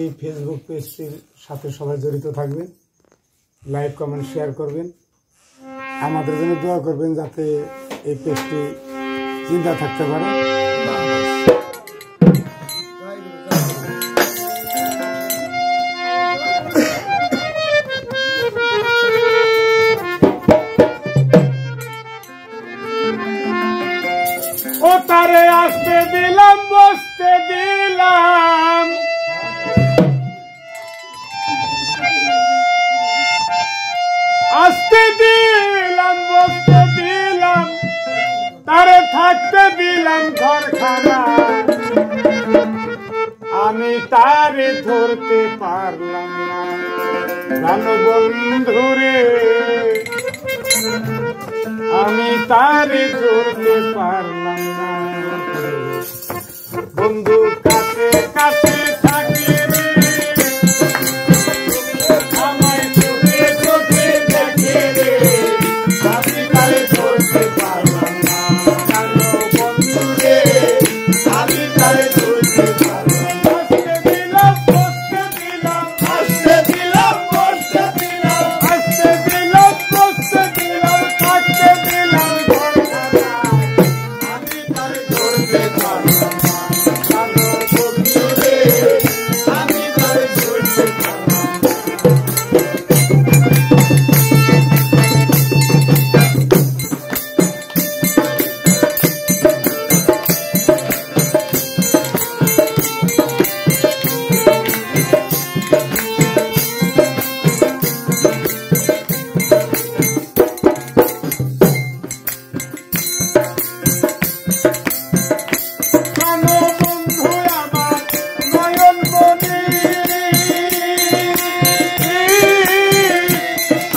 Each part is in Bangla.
এই ফেসবুক পেজটির সাথে সবাই জড়িত থাকবেন, লাইক কমেন্ট শেয়ার করবেন, আমাদের জন্য দোয়া করবেন যাতে এই পেজটি জিন্দা থাকতে পারে। ও তারে আসতে দিলাম, বসতে দিলাম, আসতে দিলাম, বসতে দিলাম, তারে থাকতে দিলাম ঘরখানা, আমি তারে ধরতে পারলাম না। জানো বন্ধুরে, আমি তারে ধরতে পারলাম না। বন্ধু কাছে কাছে থাকে রে, আমায় চোখে চোখে দেখে রে, আমি তারে ধরতে পারলাম না। জানো বন্ধুরে, আমি তারে ধরতে পারলাম না। আসতে দিলাম, বসতে দিলাম, আসতে দিলাম, বসতে দিলাম, আসতে দিলাম, বসতে দিলাম, থাকতে দিলাম ঘরখানা, আমি তারে ধরতে পারলাম না। জানো বন্ধুরে, আমি তারে ধরতে পারলাম না। জানো বন্ধু আমার নয়ন মনি,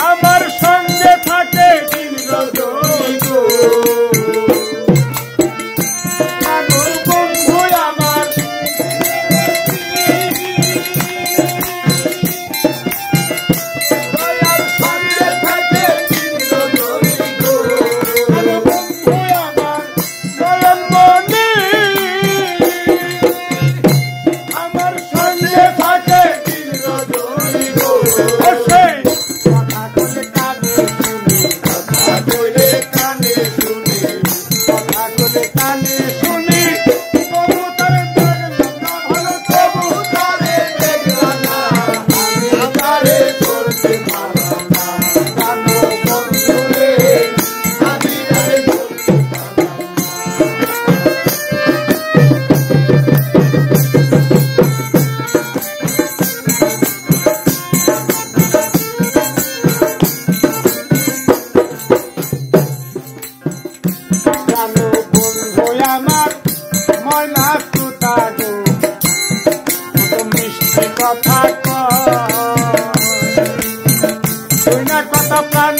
আমার সঙ্গে থাকে দিন রজনী গো। জানো বন্ধু আমার দয়ার সঙ্গে থাকে দিন রজনী গো। জানো বন্ধু আমার নয়ন মনি, আমার সঙ্গে থাকে দিন রজনী গো। ও সেই কথা কইলে কানে শুনি, কথা কইলে কানে শুনি, কথা কইলে কানে শুনি, তবু তারে দেখলাম না ভালো, তবু তারে দেখলাম না, আমি তারে ধরতে পারলাম না। জানো বন্ধুরে, আমি তারে ধরতে পারলাম না। জানো বন্ধু আমার ময়না সুতা গো, কত মিষ্টি কথা কয়, তুই না কথা প্রাণ